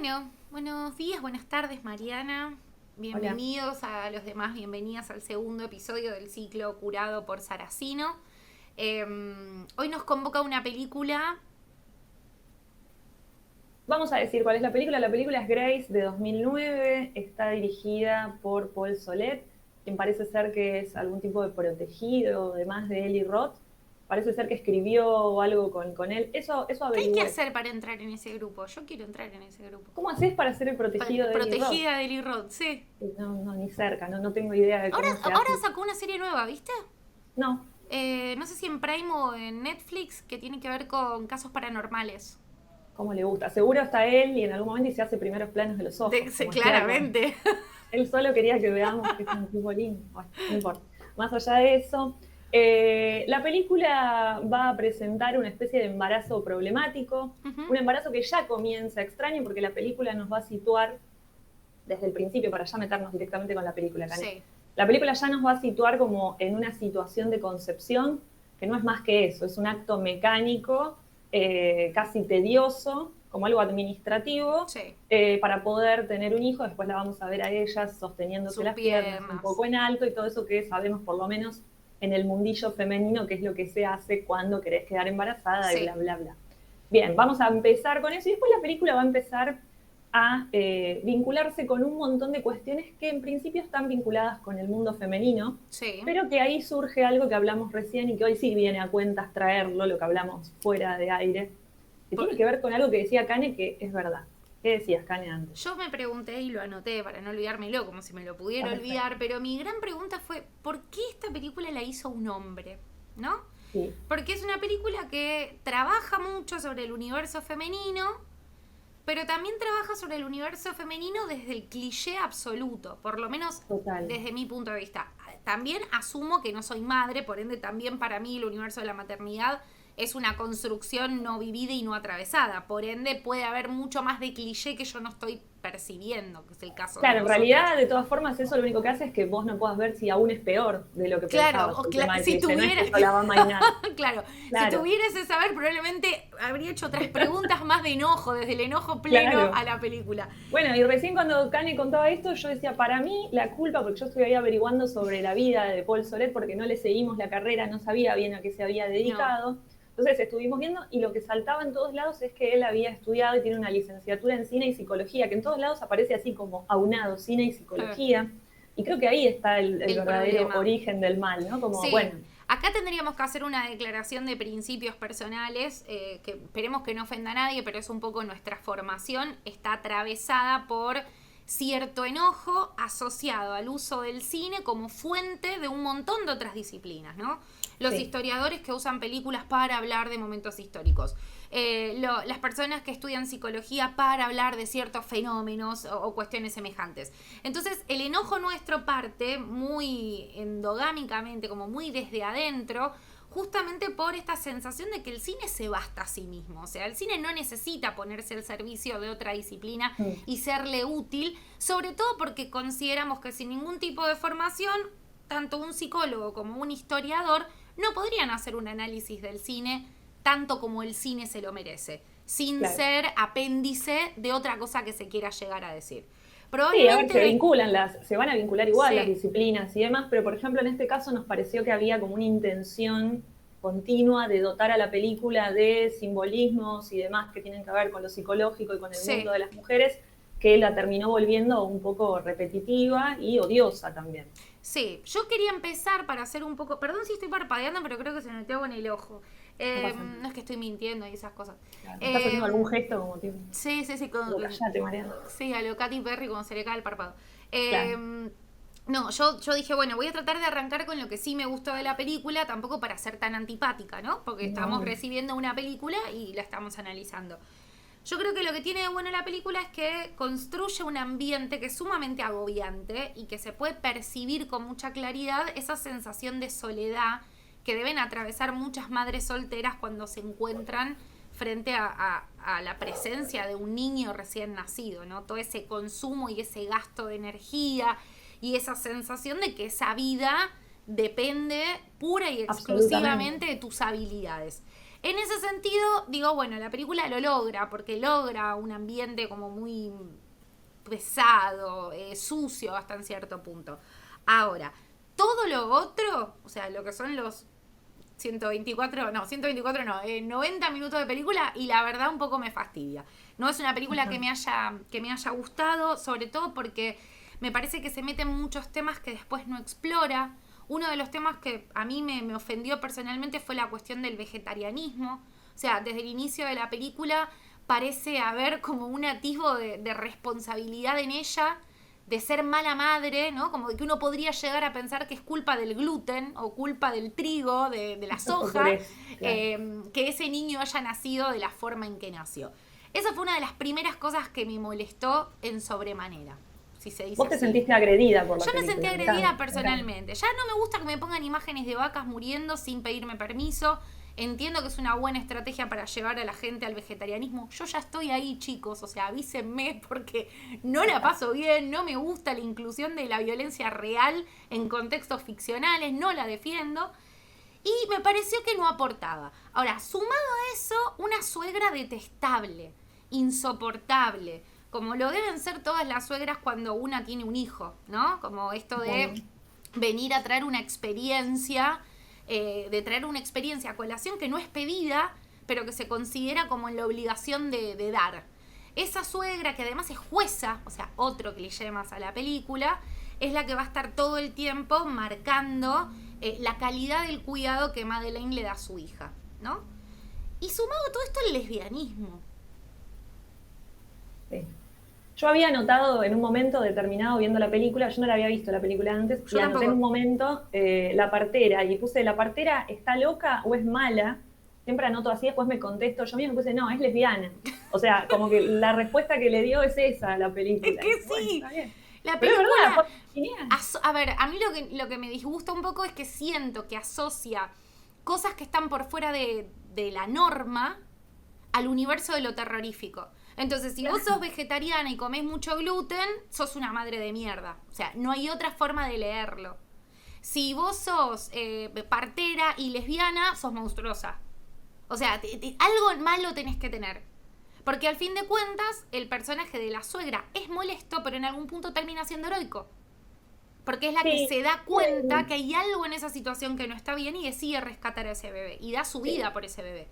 Bueno, buenos días, buenas tardes, Mariana. Hola. Bienvenidos a los demás, bienvenidas al segundo episodio del ciclo curado por Saracino. Hoy nos convoca una película. Vamos a decir cuál es la película. La película es Grace de 2009. Está dirigida por Paul Solet, quien parece ser que es algún tipo de protegido, además de Eli Roth. Parece ser que escribió algo con él. Eso ¿Qué hay que averigüé. hacer para entrar en ese grupo? Yo quiero entrar en ese grupo. ¿Cómo haces para ser el protegido de Eli Roth? Protegida de Eli Roth, sí. No, ni cerca, no tengo idea de cómo se Ahora hace. sacó una serie nueva, ¿viste? No, No sé si en Prime o en Netflix, que tiene que ver con casos paranormales. cómo le gusta. Seguro está él y en algún momento y se hace primeros planos de los ojos, como hacía con... Claramente. Él solo quería que veamos que es un tipo lindo. Bueno, no importa. Más allá de eso, la película va a presentar una especie de embarazo problemático, Ujú. un embarazo que ya comienza extraño porque la película nos va a situar desde el principio, para ya meternos directamente con la película, Cane. Sí. La película ya nos va a situar como en una situación de concepción que no es más que eso, es un acto mecánico, casi tedioso, como algo administrativo, Sí. para poder tener un hijo. Después la vamos a ver a ella sosteniéndose Sus las piernas un piernas. poco en alto y todo eso que sabemos por lo menos en el mundillo femenino, que es lo que se hace cuando querés quedar embarazada y Sí. bla, bla, bla. Bien, vamos a empezar con eso y después la película va a empezar a vincularse con un montón de cuestiones que en principio están vinculadas con el mundo femenino, Sí. pero que ahí surge algo que hablamos recién y que hoy sí viene a cuentas traerlo, lo que hablamos fuera de aire, que Por- tiene que ver con algo que decía Cane, que es verdad. ¿Qué decías, Cane, antes? Yo me pregunté y lo anoté para no olvidármelo, como si me lo Está pudiera perfecto. olvidar, pero mi gran pregunta fue, ¿por qué esta película la hizo un hombre? ¿No? Sí, Porque es una película que trabaja mucho sobre el universo femenino, pero también trabaja sobre el universo femenino desde el cliché absoluto, por lo menos total. desde mi punto de vista. También asumo que no soy madre, por ende también para mí el universo de la maternidad es una construcción no vivida y no atravesada. Por ende puede haber mucho más de cliché que yo no estoy percibiendo, que es el caso de Claro, en nosotras. realidad, de todas formas, eso lo único que hace es que vos no puedas ver si aún es peor de lo que Claro, pensabas, el tema del si cliché, no es tuviera, que eso la va a mainar. claro, si Claro, tuviera ese saber probablemente habría hecho otras preguntas más de enojo, desde el enojo pleno claro. a la película. Bueno, y recién cuando Kanye contaba esto, yo decía, para mí la culpa, porque yo estoy ahí averiguando sobre la vida de Paul Soler, porque no le seguimos la carrera, no sabía bien a qué se había No, dedicado. Entonces estuvimos viendo y lo que saltaba en todos lados es que él había estudiado y tiene una licenciatura en cine y psicología, que en todos lados aparece así como aunado, cine y psicología. Y creo que ahí está el el verdadero problema. origen del mal, ¿no? Como, Sí, bueno, acá tendríamos que hacer una declaración de principios personales, que esperemos que no ofenda a nadie, pero es un poco nuestra formación, está atravesada por cierto enojo asociado al uso del cine como fuente de un montón de otras disciplinas, ¿no? Los sí, historiadores que usan películas para hablar de momentos históricos, las personas que estudian psicología para hablar de ciertos fenómenos o cuestiones semejantes. Entonces, el enojo nuestro parte muy endogámicamente, como muy desde adentro, justamente por esta sensación de que el cine se basta a sí mismo. O sea, el cine no necesita ponerse al servicio de otra disciplina mm, y serle útil, sobre todo porque consideramos que sin ningún tipo de formación, tanto un psicólogo como un historiador no podrían hacer un análisis del cine tanto como el cine se lo merece, sin claro. ser apéndice de otra cosa que se quiera llegar a decir. Sí, a ver, Probablemente se vinculan se van a vincular igual las sí, disciplinas y demás, pero por ejemplo en este caso nos pareció que había como una intención continua de dotar a la película de simbolismos y demás que tienen que ver con lo psicológico y con el mundo sí, de las mujeres, que la terminó volviendo un poco repetitiva y odiosa también. sí. Yo quería empezar para hacer un poco. Perdón si estoy parpadeando, pero creo que se me metió en el ojo. No pasa nada. No es que estoy mintiendo y esas cosas. Claro. ¿Estás haciendo algún Eh, gesto como tipo, sí, sí, sí. tipo callate, Mariana? Sí, a lo Katy Perry cuando se le cae el párpado. Claro, No, yo dije, bueno, voy a tratar de arrancar con lo que sí me gustó de la película, tampoco para ser tan antipática, ¿no? Porque estamos no, recibiendo una película y la estamos analizando. Yo creo que lo que tiene de bueno la película es que construye un ambiente que es sumamente agobiante y que se puede percibir con mucha claridad esa sensación de soledad que deben atravesar muchas madres solteras cuando se encuentran frente a la presencia de un niño recién nacido, ¿no? Todo ese consumo y ese gasto de energía y esa sensación de que esa vida depende pura y absolutamente. exclusivamente de tus habilidades. En ese sentido, digo, bueno, la película lo logra, porque logra un ambiente como muy pesado, sucio hasta en cierto punto. Ahora, todo lo otro, o sea, lo que son los 124 no, 90 minutos de película y la verdad un poco me fastidia. No es una película que me haya gustado, sobre todo porque me parece que se meten muchos temas que después no explora. Uno de los temas que a mí me ofendió personalmente fue la cuestión del vegetarianismo. O sea, desde el inicio de la película parece haber como un atisbo de responsabilidad en ella, de ser mala madre, ¿no? Como que uno podría llegar a pensar que es culpa del gluten o culpa del trigo, de la soja, que ese niño haya nacido de la forma en que nació. Esa fue una de las primeras cosas que me molestó en sobremanera. Si se dice Vos te así. sentiste agredida por la Yo me película. sentí agredida personalmente. Ya no me gusta que me pongan imágenes de vacas muriendo sin pedirme permiso. Entiendo que es una buena estrategia para llevar a la gente al vegetarianismo. Yo ya estoy ahí, chicos. O sea, avísenme porque no la paso bien. No me gusta la inclusión de la violencia real en contextos ficcionales. No la defiendo. Y me pareció que no aportaba. Ahora, sumado a eso, una suegra detestable, insoportable, como lo deben ser todas las suegras cuando una tiene un hijo, ¿no? Como esto de venir a traer una experiencia, a colación que no es pedida, pero que se considera como en la obligación de dar. Esa suegra, que además es jueza, o sea, otro cliché más a la película, es la que va a estar todo el tiempo marcando la calidad del cuidado que Madeleine le da a su hija, ¿no? Y sumado a todo esto el lesbianismo. Sí. Yo había notado en un momento determinado viendo la película, yo no la había visto la película antes, Yo y anoté en un momento la partera, y puse, ¿la partera está loca o es mala? Siempre anoto así, después me contesto, yo mismo puse, no, es lesbiana. O sea, como que la respuesta que le dio es esa a la película. Es que sí. Bueno, La pero película, es verdad, genial. a ver, a mí lo que me disgusta un poco es que siento que asocia cosas que están por fuera de la norma al universo de lo terrorífico. Entonces, si vos sos vegetariana y comés mucho gluten, sos una madre de mierda. O sea, no hay otra forma de leerlo. Si vos sos partera y lesbiana, sos monstruosa. O sea, algo malo tenés que tener. Porque al fin de cuentas, el personaje de la suegra es molesto, pero en algún punto termina siendo heroico. Porque es la que se da cuenta que hay algo en esa situación que no está bien y decide rescatar a ese bebé. Y da su vida por ese bebé.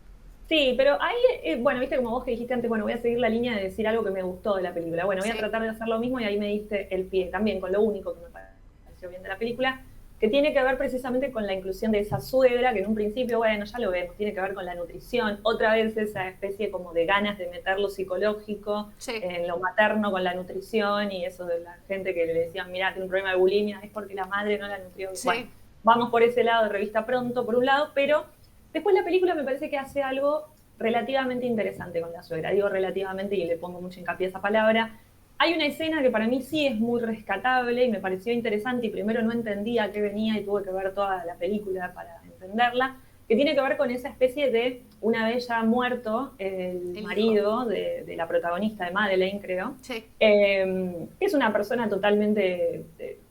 Sí, pero ahí, bueno, viste como vos que dijiste antes, bueno, voy a seguir la línea de decir algo que me gustó de la película. Bueno, voy a tratar de hacer lo mismo y ahí me diste el pie también con lo único que me pareció bien de la película, que tiene que ver precisamente con la inclusión de esa suegra, que en un principio, bueno, ya lo vemos, tiene que ver con la nutrición, otra vez esa especie como de ganas de meter lo psicológico en lo materno con la nutrición y eso de la gente que le decían, mirá, tiene un problema de bulimia, es porque la madre no la nutrió. Bueno, vamos por ese lado de Revista Pronto, por un lado, pero después la película me parece que hace algo relativamente interesante con la suegra. Digo relativamente y le pongo mucho hincapié a esa palabra. Hay una escena que para mí sí es muy rescatable y me pareció interesante y primero no entendía a qué venía y tuve que ver toda la película para entenderla, que tiene que ver con esa especie de, una vez ya muerto el marido de la protagonista de Madeleine, creo, que es una persona totalmente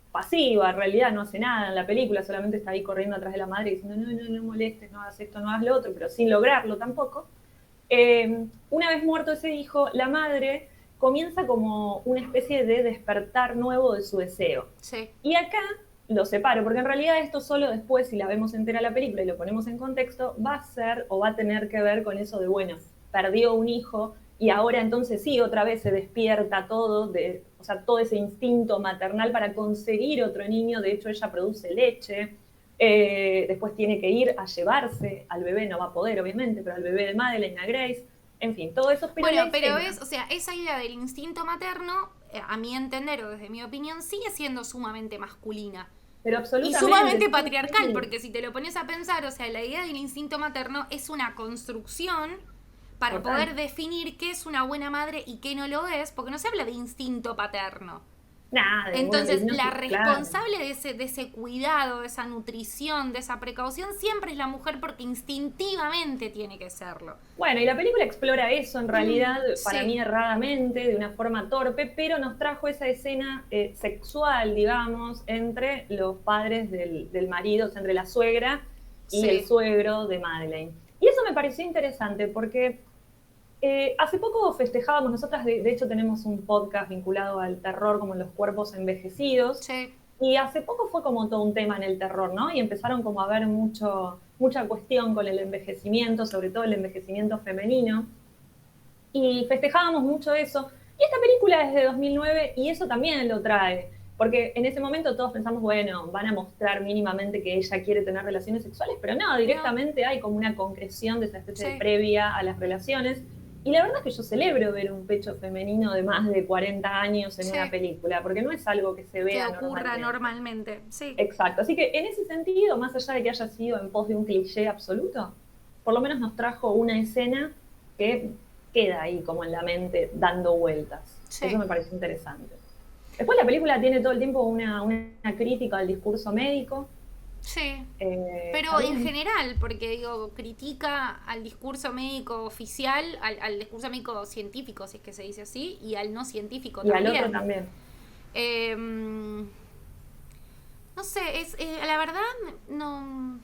pasiva, en realidad no hace nada en la película, solamente está ahí corriendo atrás de la madre diciendo no molestes, no hagas esto, no hagas lo otro, pero sin lograrlo tampoco. Una vez muerto ese hijo, la madre comienza como una especie de despertar nuevo de su deseo. Y acá lo separo, porque en realidad esto solo después, si la vemos entera la película y lo ponemos en contexto, va a ser o va a tener que ver con eso de, bueno, perdió un hijo y ahora entonces sí, otra vez se despierta todo, o sea, todo ese instinto maternal para conseguir otro niño. De hecho, ella produce leche, después tiene que ir a llevarse al bebé, no va a poder obviamente, pero al bebé de Madeleine, a Grace, en fin, todo eso. Pero es, o sea, esa idea del instinto materno, a mi entender o desde mi opinión, sigue siendo sumamente masculina. Pero absolutamente. Y sumamente patriarcal, porque si te lo pones a pensar, o sea, la idea del instinto materno es una construcción para poder definir qué es una buena madre y qué no lo es, porque no se habla de instinto paterno. Nada. Entonces, la responsable de ese cuidado, de esa nutrición, de esa precaución, siempre es la mujer porque instintivamente tiene que serlo. Bueno, y la película explora eso en realidad, para mí erradamente, de una forma torpe, pero nos trajo esa escena sexual, digamos, entre los padres del marido, o sea, entre la suegra y el suegro de Madeleine. Y eso me pareció interesante porque hace poco festejábamos, nosotras de hecho tenemos un podcast vinculado al terror como los cuerpos envejecidos, Sí. y hace poco fue como todo un tema en el terror, ¿no? Y empezaron como a haber mucha cuestión con el envejecimiento, sobre todo el envejecimiento femenino, y festejábamos mucho eso. Y esta película es de 2009 y eso también lo trae, porque en ese momento todos pensamos, bueno, van a mostrar mínimamente que ella quiere tener relaciones sexuales, pero no, directamente hay como una concreción de esa especie de previa a las relaciones. Y la verdad es que yo celebro ver un pecho femenino de más de 40 años en una película, porque no es algo que se vea que ocurra normalmente. Sí. Exacto. Así que en ese sentido, más allá de que haya sido en pos de un cliché absoluto, por lo menos nos trajo una escena que queda ahí como en la mente dando vueltas. Sí. Eso me pareció interesante. Después la película tiene todo el tiempo una crítica al discurso médico. Sí, pero en general, porque digo, critica al discurso médico oficial, al discurso médico científico, si es que se dice así, y al no científico y también. Y al otro también. No sé, la verdad, no...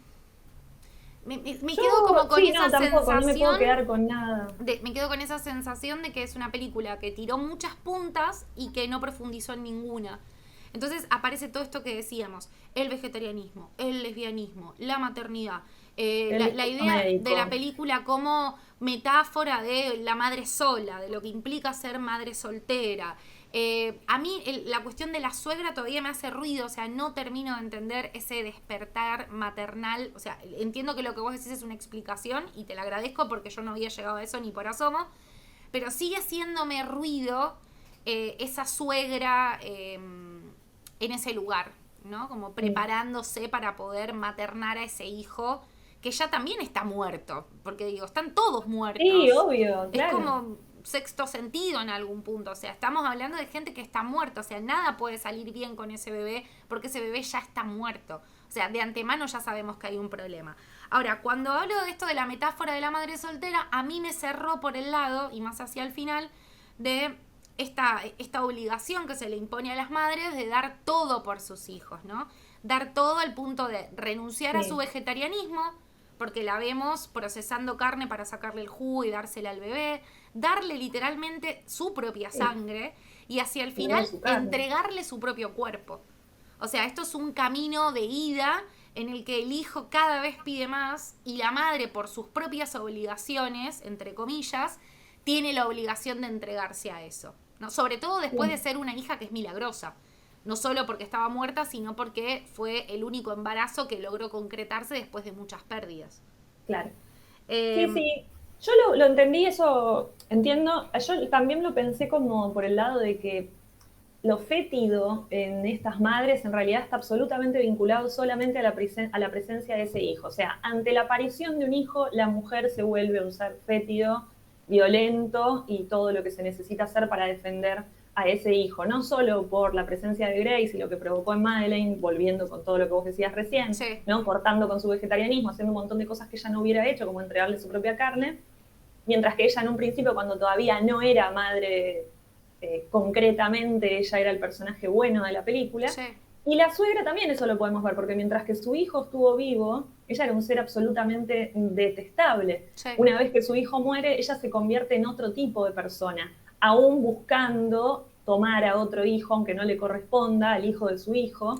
Me quedo como con esa sensación. No me puedo quedar con nada. Me quedo con esa sensación de que es una película que tiró muchas puntas y que no profundizó en ninguna. Entonces aparece todo esto que decíamos, el vegetarianismo, el lesbianismo, la maternidad, la idea médico de la película como metáfora de la madre sola, de lo que implica ser madre soltera. A mí la cuestión de la suegra todavía me hace ruido, o sea, no termino de entender ese despertar maternal. O sea, entiendo que lo que vos decís es una explicación y te la agradezco porque yo no había llegado a eso ni por asomo, pero sigue haciéndome ruido esa suegra en ese lugar, ¿no? Como preparándose para poder maternar a ese hijo que ya también está muerto, porque digo, están todos muertos. Sí, obvio, claro. Es como sexto sentido en algún punto, o sea, estamos hablando de gente que está muerta, o sea, nada puede salir bien con ese bebé porque ese bebé ya está muerto. O sea, de antemano ya sabemos que hay un problema. Ahora, cuando hablo de esto de la metáfora de la madre soltera, a mí me cerró por el lado, y más hacia el final, de esta obligación que se le impone a las madres de dar todo por sus hijos, ¿no? Dar todo al punto de renunciar a su vegetarianismo, porque la vemos procesando carne para sacarle el jugo y dársela al bebé, darle literalmente su propia sangre y hacia el final entregarle su propio cuerpo. O sea, esto es un camino de ida en el que el hijo cada vez pide más y la madre, por sus propias obligaciones, entre comillas, tiene la obligación de entregarse a eso, ¿no? Sobre todo después de ser una hija que es milagrosa. No solo porque estaba muerta, sino porque fue el único embarazo que logró concretarse después de muchas pérdidas. Claro. Sí. Yo lo entendí, eso entiendo. Yo también lo pensé como por el lado de que lo fétido en estas madres en realidad está absolutamente vinculado solamente a la presencia de ese hijo. O sea, ante la aparición de un hijo, la mujer se vuelve un ser fétido, violento y todo lo que se necesita hacer para defender a ese hijo, no solo por la presencia de Grace y lo que provocó en Madeleine, volviendo con todo lo que vos decías recién, ¿no? Cortando con su vegetarianismo, haciendo un montón de cosas que ella no hubiera hecho, como entregarle su propia carne, mientras que ella en un principio, cuando todavía no era madre concretamente, ella era el personaje bueno de la película. Y la suegra también eso lo podemos ver, porque mientras que su hijo estuvo vivo, ella era un ser absolutamente detestable. Una vez que su hijo muere, ella se convierte en otro tipo de persona, aún buscando tomar a otro hijo, aunque no le corresponda, al hijo de su hijo,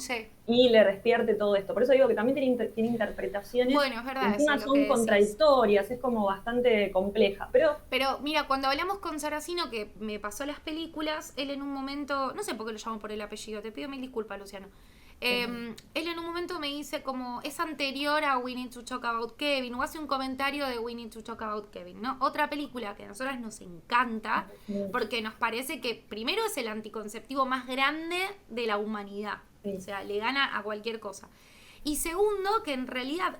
y le despierte todo esto. Por eso digo que también tiene interpretaciones, bueno, es verdad, encima son contradictorias, es como bastante compleja. Pero mira, cuando hablamos con Saracino, que me pasó las películas, él en un momento, no sé por qué lo llamo por el apellido, te pido mil disculpas, Luciano. Él en un momento me dice como, es anterior a We Need to Talk About Kevin, o hace un comentario de We Need to Talk About Kevin, ¿no? Otra película que a nosotras nos encanta, porque nos parece que primero es el anticonceptivo más grande de la humanidad. O sea, le gana a cualquier cosa. Y segundo, que en realidad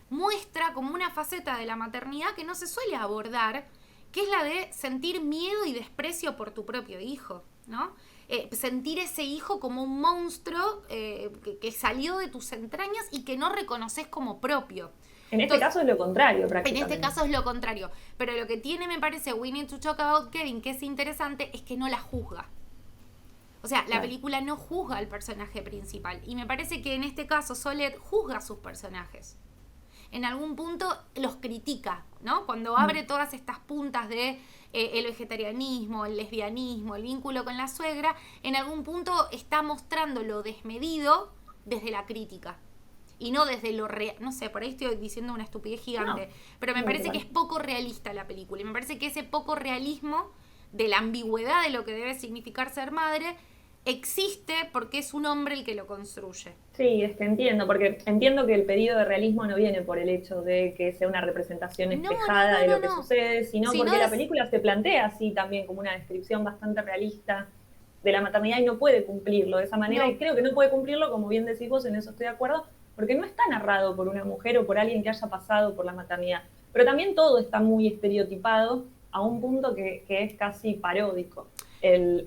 muestra como una faceta de la maternidad que no se suele abordar, que es la de sentir miedo y desprecio por tu propio hijo, ¿no? Sentir ese hijo como un monstruo que salió de tus entrañas y que no reconoces como propio. En este caso es lo contrario, prácticamente. En este caso es lo contrario. Pero lo que tiene, me parece, We Need to Talk About Kevin, que es interesante, es que no la juzga. O sea, la película no juzga al personaje principal. Y me parece que en este caso Soledad juzga a sus personajes. en algún punto los critica, ¿no? Cuando abre todas estas puntas de el vegetarianismo, el lesbianismo, el vínculo con la suegra, en algún punto está mostrando lo desmedido desde la crítica. Y no desde lo real, no sé, por ahí estoy diciendo una estupidez gigante, pero me parece que es poco realista la película. Y me parece que ese poco realismo de la ambigüedad de lo que debe significar ser madre existe porque es un hombre el que lo construye. Sí, es que entiendo, porque entiendo que el pedido de realismo no viene por el hecho de que sea una representación espejada de lo que sucede, sino porque la película se plantea así también como una descripción bastante realista de la maternidad y no puede cumplirlo de esa manera, y creo que no puede cumplirlo, como bien decís vos, en eso estoy de acuerdo, porque no está narrado por una mujer o por alguien que haya pasado por la maternidad, pero también todo está muy estereotipado a un punto que es casi paródico.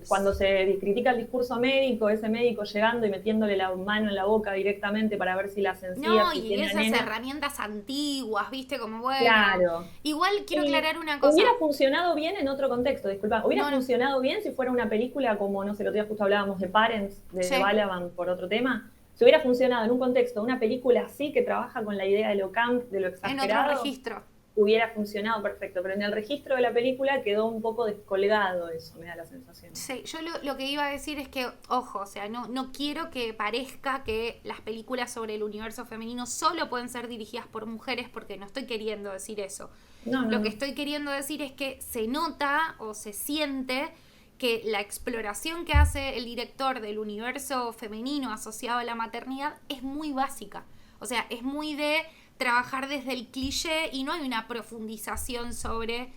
Cuando se critica el discurso médico, ese médico llegando y metiéndole la mano en la boca directamente para ver si la sencilla... No, y esas herramientas antiguas, ¿viste? Como bueno... Claro. Igual quiero aclarar una cosa. Hubiera funcionado bien en otro contexto, disculpa. Hubiera funcionado bien si fuera una película como, no sé, el otro día justo hablábamos de Parents, de Balaban por otro tema. Si hubiera funcionado en un contexto, una película así que trabaja con la idea de lo camp, de lo exagerado... En otro registro. Hubiera funcionado perfecto, pero en el registro de la película quedó un poco descolgado, eso me da la sensación. Sí, yo lo que iba a decir es que, ojo, o sea, no quiero que parezca que las películas sobre el universo femenino solo pueden ser dirigidas por mujeres, porque no estoy queriendo decir eso. Lo que estoy queriendo decir es que se nota o se siente que la exploración que hace el director del universo femenino asociado a la maternidad es muy básica. O sea, es muy de trabajar desde el cliché y no hay una profundización sobre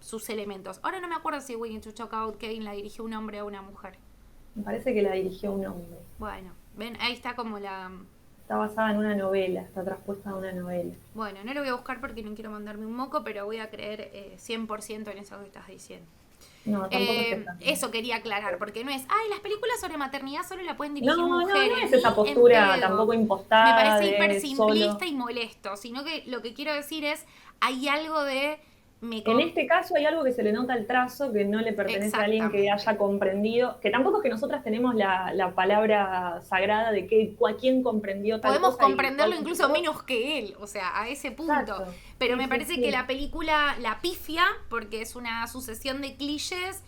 sus elementos. Ahora no me acuerdo si We Need to Talk About Kevin la dirigió un hombre o una mujer. Me parece que la dirigió un hombre. Bueno, ven, ahí está como la... Está basada en una novela, está traspuesta de una novela. Bueno, no lo voy a buscar porque no quiero mandarme un moco, pero voy a creer 100% en eso que estás diciendo. No, tampoco eso quería aclarar, porque no es, las películas sobre maternidad solo la pueden dirigir mujeres. No es esa postura tampoco impostada. Me parece hiper simplista y molesto, sino que lo que quiero decir es, hay algo de... En este caso hay algo que se le nota al trazo, que no le pertenece a alguien que haya comprendido, que tampoco es que nosotras tenemos la palabra sagrada de que quién comprendió tal Podemos cosa. Podemos comprenderlo incluso menos que él, o sea, a ese punto. Exacto. Pero me parece que la película la pifia, porque es una sucesión de clichés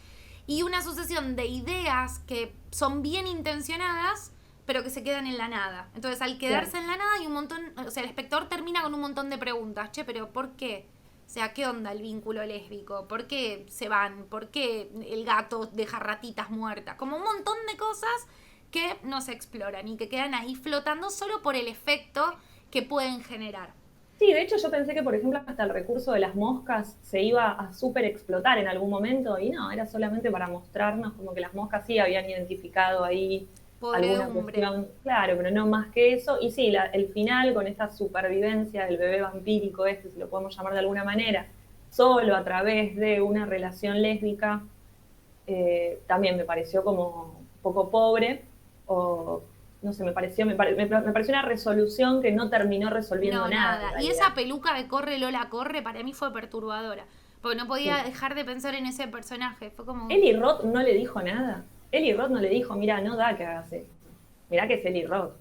y una sucesión de ideas que son bien intencionadas, pero que se quedan en la nada. Entonces, al quedarse en la nada hay un montón, o sea, el espectador termina con un montón de preguntas. Che, pero ¿por qué? O sea, ¿qué onda el vínculo lésbico? ¿Por qué se van? ¿Por qué el gato deja ratitas muertas? Como un montón de cosas que no se exploran y que quedan ahí flotando solo por el efecto que pueden generar. Sí, de hecho yo pensé que, por ejemplo, hasta el recurso de las moscas se iba a súper explotar en algún momento y no, era solamente para mostrarnos como que las moscas sí habían identificado ahí alguna cuestión, claro, pero no más que eso. Y sí, el final con esta supervivencia del bebé vampírico si lo podemos llamar de alguna manera, solo a través de una relación lésbica, también me pareció como un poco pobre, o no sé, me pareció una resolución que no terminó resolviendo nada. Y esa peluca de Corre Lola Corre para mí fue perturbadora, porque no podía dejar de pensar en ese personaje. Fue como... Eli Roth no le dijo nada. Eli Roth no le dijo, mira, no da que hagas esto. Mirá que es Eli Roth.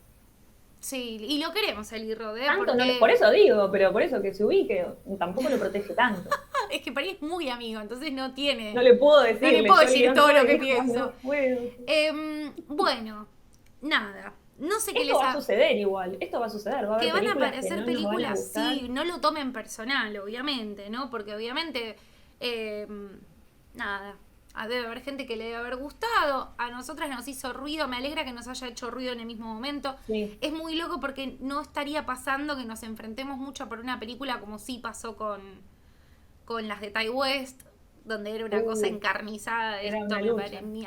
Sí, y lo queremos Eli Roth, porque... por eso digo, pero por eso que se ubique, tampoco lo protege tanto. Es que para él es muy amigo, entonces no tiene... No le puedo decir. No le puedo decir todo lo que pienso. No puedo. Bueno, nada. No sé qué les va a suceder igual. Esto va a suceder. Va a haber que van a películas aparecer que no películas, sí, no lo tomen personal, obviamente, ¿no? Porque obviamente, nada, debe haber gente que le debe haber gustado. A nosotras nos hizo ruido, me alegra que nos haya hecho ruido en el mismo momento. Sí. Es muy loco porque no estaría pasando que nos enfrentemos mucho por una película como sí pasó con las de Ty West, donde era una cosa encarnizada. Esto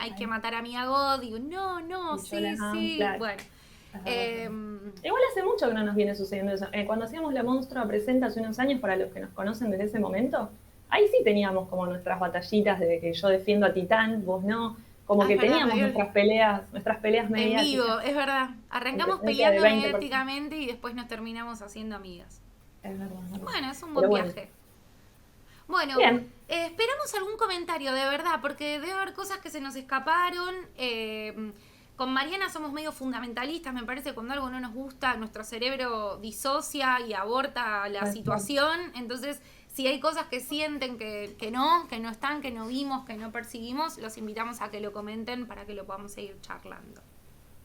hay que matar a Mia God. Digo, no, sí. Claro. Bueno. Igual hace mucho que no nos viene sucediendo eso. Cuando hacíamos La Monstrua Presenta hace unos años, para los que nos conocen desde ese momento, ahí sí teníamos como nuestras batallitas de que yo defiendo a Titán, vos no. Como que teníamos nuestras peleas mediáticas. En vivo, es verdad. Arrancamos peleando mediáticamente y después nos terminamos haciendo amigas. Es verdad. Bueno, es un buen viaje. Bueno, esperamos algún comentario, de verdad, porque debe haber cosas que se nos escaparon. Con Mariana somos medio fundamentalistas, me parece que cuando algo no nos gusta, nuestro cerebro disocia y aborta la situación. Entonces, si hay cosas que sienten que no están, que no vimos, que no percibimos, los invitamos a que lo comenten para que lo podamos seguir charlando.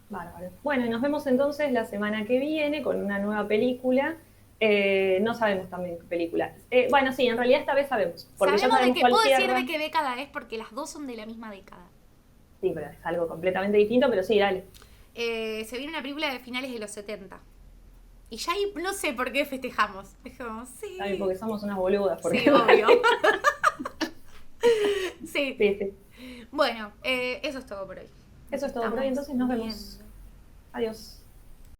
Bárbaro. Bueno, y nos vemos entonces la semana que viene con una nueva película. No sabemos también qué película. Bueno, sí, en realidad esta vez sabemos. Porque sabemos ya de sabemos qué cuál puedo decir cierra. de qué década es, porque las dos son de la misma década. Sí, pero es algo completamente distinto, pero sí, dale. Se viene una película de finales de los 70. Y ya ahí no sé por qué festejamos. Dijimos, sí. También porque somos unas boludas. Porque... Sí, obvio. Sí. Sí. Bueno, eso es todo por hoy. Eso es todo por hoy, entonces nos vemos. Adiós.